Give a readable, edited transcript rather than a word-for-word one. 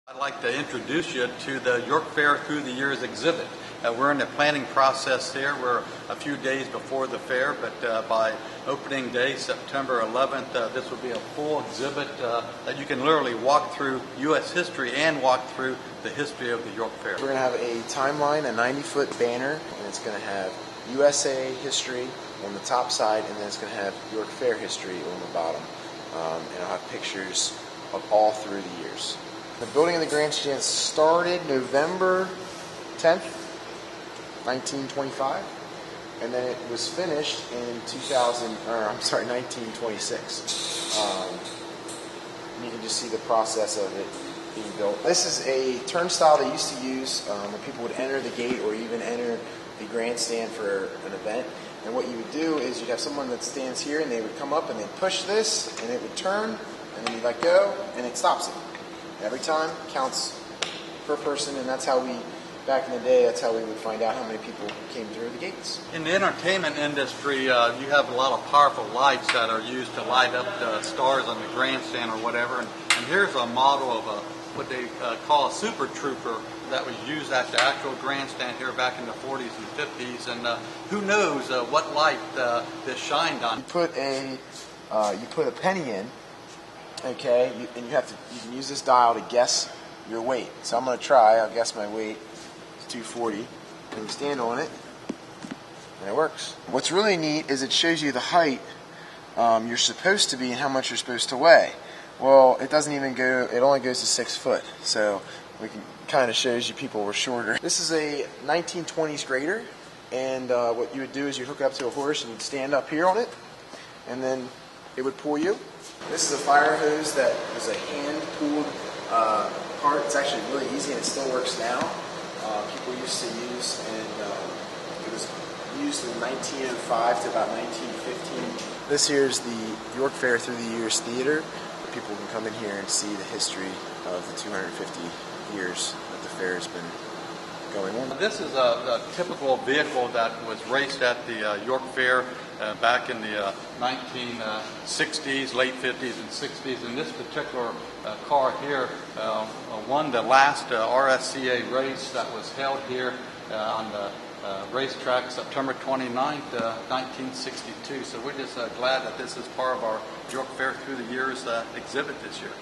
I'd like to introduce you to the York Fair Through the Years exhibit. We're in the planning process here. We're a few days before the fair, but by opening day, September 11th, this will be a full exhibit that you can literally walk through U.S. history and walk through the history of the York Fair. We're going to have a timeline, a 90-foot banner, and it's going to have USA history on the top side, and then it's going to have York Fair history on the bottom. And it'll have pictures of all through the years. The building of the grandstand started November 10th, 1925, and then it was finished in 1926. You can just see the process of it being built. This is a turnstile they used to use when people would enter the gate or even enter the grandstand for an event. And what you would do is you'd have someone that stands here, and they would come up and they'd push this, and it would turn, and then you'd let go, and it stops it. Every time counts per person, and that's how back in the day, that's how we would find out how many people came through the gates. In the entertainment industry, you have a lot of powerful lights that are used to light up the stars on the grandstand or whatever. And here's a model of what they call a super trooper that was used at the actual grandstand here back in the 40s and 50s. And who knows what light this shined on. You put a penny in. Okay, and you can use this dial to guess your weight. So I'm going to try. I'll guess my weight. It's 240. And you stand on it, and it works. What's really neat is it shows you the height you're supposed to be and how much you're supposed to weigh. Well, it doesn't even go. It only goes to 6 foot. So we can kind of shows you people were shorter. This is a 1920s grader, and what you would do is you hook it up to a horse and you'd stand up here on it, and then it would pull you. This is a fire hose that was a hand-pulled part. It's actually really easy, and it still works now. People used to use, and it was used in 1905 to about 1915. This here is the York Fair Through the Years Theater. People can come in here and see the history of the 250 years that the fair has been going on. This is a typical vehicle that was raced at the York Fair back in the 1960s, late 50s and 60s. And this particular car here won the last RSCA race that was held here on the racetrack September 29th, 1962. So we're just glad that this is part of our York Fair Through the Years exhibit this year.